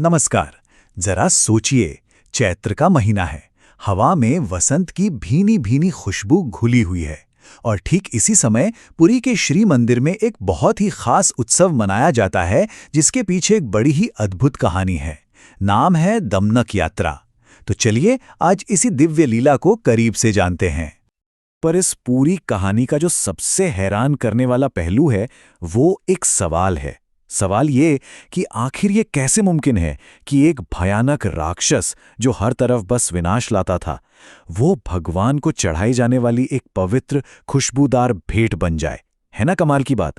नमस्कार। जरा सोचिए, चैत्र का महीना है। हवा में वसंत की भीनी भीनी खुशबू घुली हुई है और ठीक इसी समय पुरी के श्री मंदिर में एक बहुत ही खास उत्सव मनाया जाता है, जिसके पीछे एक बड़ी ही अद्भुत कहानी है। नाम है दमनक यात्रा। तो चलिए आज इसी दिव्य लीला को करीब से जानते हैं। पर इस पूरी कहानी का जो सबसे हैरान करने वाला पहलू है, वो एक सवाल है। सवाल ये कि आखिर ये कैसे मुमकिन है कि एक भयानक राक्षस जो हर तरफ बस विनाश लाता था, वो भगवान को चढ़ाई जाने वाली एक पवित्र खुशबूदार भेंट बन जाए। है ना कमाल की बात।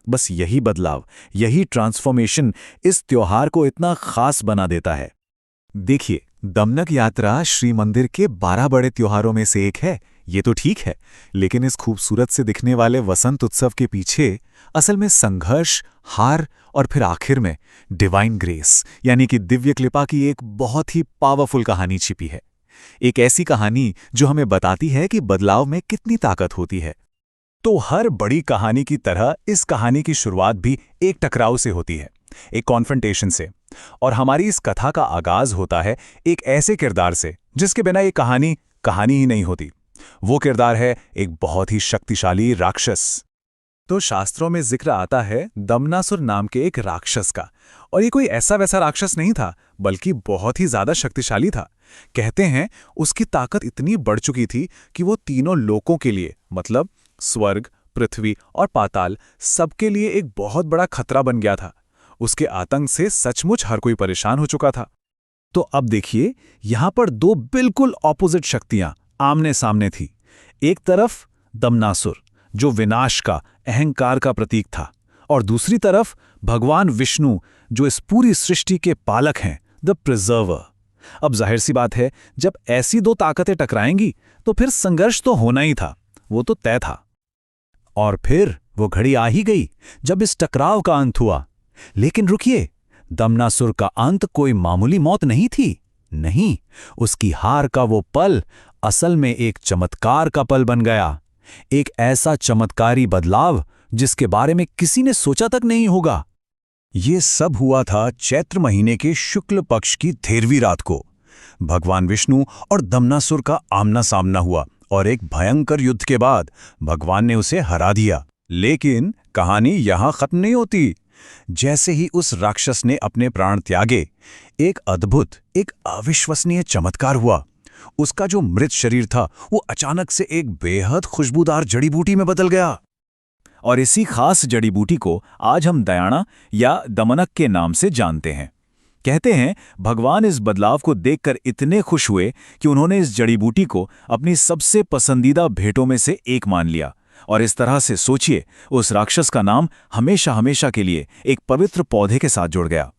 बस यही बदलाव, यही ट्रांसफॉर्मेशन इस त्योहार को इतना खास बना देता है। देखिए, दमनक यात्रा श्री मंदिर के 12 बड़े त्योहारों में से एक है, ये तो ठीक है, लेकिन इस खूबसूरत से दिखने वाले वसंत उत्सव के पीछे असल में संघर्ष, हार और फिर आखिर में डिवाइन ग्रेस यानी कि दिव्य कृपा की एक बहुत ही पावरफुल कहानी छिपी है। एक ऐसी कहानी जो हमें बताती है कि बदलाव में कितनी ताकत होती है। तो हर बड़ी कहानी की तरह इस कहानी की शुरुआत भी एक टकराव से होती है, एक कॉन्फ्रंटेशन से। और हमारी इस कथा का आगाज होता है एक ऐसे किरदार से जिसके बिना ये कहानी कहानी ही नहीं होती। वो किरदार है एक बहुत ही शक्तिशाली राक्षस। तो शास्त्रों में जिक्र आता है दमनासुर नाम के एक राक्षस का, और ये कोई ऐसा वैसा राक्षस नहीं था, बल्कि बहुत ही ज्यादा शक्तिशाली था। कहते हैं उसकी ताकत इतनी बढ़ चुकी थी कि वो तीनों लोकों के लिए, मतलब स्वर्ग, पृथ्वी और पाताल, सबके लिए एक बहुत बड़ा खतरा बन गया था। उसके आतंक से सचमुच हर कोई परेशान हो चुका था। तो अब देखिए, यहां पर दो बिल्कुल ऑपोजिट शक्तियां आमने सामने थी। एक तरफ दमनासुर जो विनाश का, अहंकार का प्रतीक था, और दूसरी तरफ भगवान विष्णु जो इस पूरी सृष्टि के पालक हैं, द प्रिजर्वर। अब जाहिर सी बात है, जब ऐसी दो ताकतें टकराएंगी तो फिर संघर्ष तो होना ही था, वो तो तय था। और फिर वो घड़ी आ ही गई जब इस टकराव का अंत हुआ। लेकिन रुकिए, दमनासुर का अंत कोई मामूली मौत नहीं थी। नहीं, उसकी हार का वो पल असल में एक चमत्कार का पल बन गया। एक ऐसा चमत्कारी बदलाव जिसके बारे में किसी ने सोचा तक नहीं होगा। ये सब हुआ था चैत्र महीने के शुक्ल पक्ष की 13वीं रात को। भगवान विष्णु और दमनासुर का आमना सामना हुआ और एक भयंकर युद्ध के बाद भगवान ने उसे हरा दिया। लेकिन कहानी यहां खत्म नहीं होती। जैसे ही उस राक्षस ने अपने प्राण त्यागे, एक अद्भुत, एक अविश्वसनीय चमत्कार हुआ। उसका जो मृत शरीर था वो अचानक से एक बेहद खुशबूदार जड़ी बूटी में बदल गया। और इसी खास जड़ी बूटी को आज हम दयाना या दमनक के नाम से जानते हैं। कहते हैं भगवान इस बदलाव को देखकर इतने खुश हुए कि उन्होंने इस जड़ी बूटी को अपनी सबसे पसंदीदा भेंटों में से एक मान लिया। और इस तरह से सोचिए, उस राक्षस का नाम हमेशा हमेशा के लिए एक पवित्र पौधे के साथ जुड़ गया।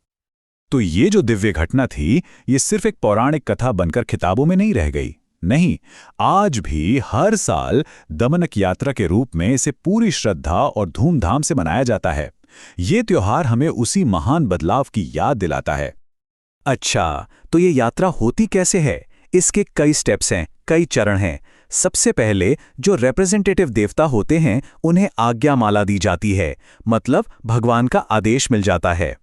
तो ये जो दिव्य घटना थी, ये सिर्फ एक पौराणिक कथा बनकर किताबों में नहीं रह गई। नहीं, आज भी हर साल दमनक यात्रा के रूप में इसे पूरी श्रद्धा और धूमधाम से मनाया जाता है। ये त्योहार हमें उसी महान बदलाव की याद दिलाता है। अच्छा, तो ये यात्रा होती कैसे है? इसके कई स्टेप्स हैं, कई चरण हैं। सबसे पहले जो रिप्रेजेंटेटिव देवता होते हैं, उन्हें आज्ञा माला दी जाती है, मतलब भगवान का आदेश मिल जाता है।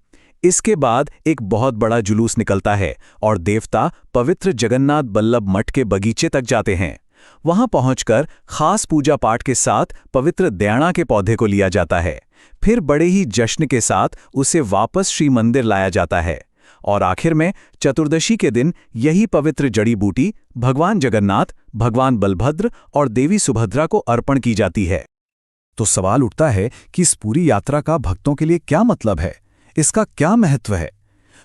इसके बाद एक बहुत बड़ा जुलूस निकलता है और देवता पवित्र जगन्नाथ बल्लभ मठ के बगीचे तक जाते हैं। वहां पहुंचकर खास पूजा पाठ के साथ पवित्र दयाना के पौधे को लिया जाता है। फिर बड़े ही जश्न के साथ उसे वापस श्री मंदिर लाया जाता है। और आखिर में चतुर्दशी के दिन यही पवित्र जड़ी बूटी भगवान जगन्नाथ, भगवान बलभद्र और देवी सुभद्रा को अर्पण की जाती है। तो सवाल उठता है कि इस पूरी यात्रा का भक्तों के लिए क्या मतलब है, इसका क्या महत्व है?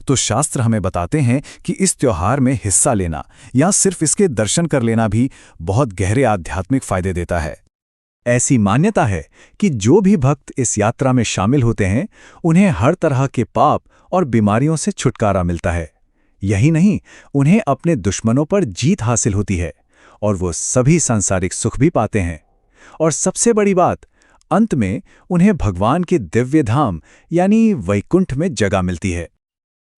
तो शास्त्र हमें बताते हैं कि इस त्योहार में हिस्सा लेना या सिर्फ इसके दर्शन कर लेना भी बहुत गहरे आध्यात्मिक फायदे देता है। ऐसी मान्यता है कि जो भी भक्त इस यात्रा में शामिल होते हैं, उन्हें हर तरह के पाप और बीमारियों से छुटकारा मिलता है। यही नहीं, उन्हें अपने दुश्मनों पर जीत हासिल होती है और वो सभी सांसारिक सुख भी पाते हैं। और सबसे बड़ी बात, अंत में उन्हें भगवान के दिव्य धाम यानी वैकुंठ में जगह मिलती है।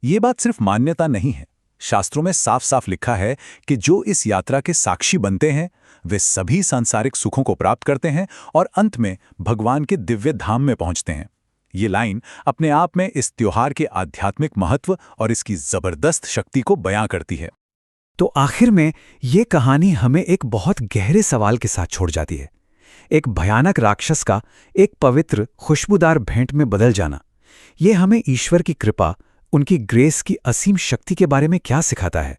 ये बात सिर्फ मान्यता नहीं है, शास्त्रों में साफ साफ लिखा है कि जो इस यात्रा के साक्षी बनते हैं, वे सभी सांसारिक सुखों को प्राप्त करते हैं और अंत में भगवान के दिव्य धाम में पहुंचते हैं। ये लाइन अपने आप में इस त्योहार के आध्यात्मिक महत्व और इसकी जबरदस्त शक्ति को बयां करती है। तो आखिर में ये कहानी हमें एक बहुत गहरे सवाल के साथ छोड़ जाती है। एक भयानक राक्षस का एक पवित्र खुशबूदार भेंट में बदल जाना, ये हमें ईश्वर की कृपा, उनकी ग्रेस की असीम शक्ति के बारे में क्या सिखाता है?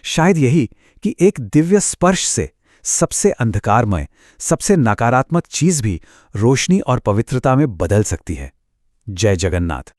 शायद यही कि एक दिव्य स्पर्श से सबसे अंधकारमय, सबसे नकारात्मक चीज भी रोशनी और पवित्रता में बदल सकती है। जय जगन्नाथ।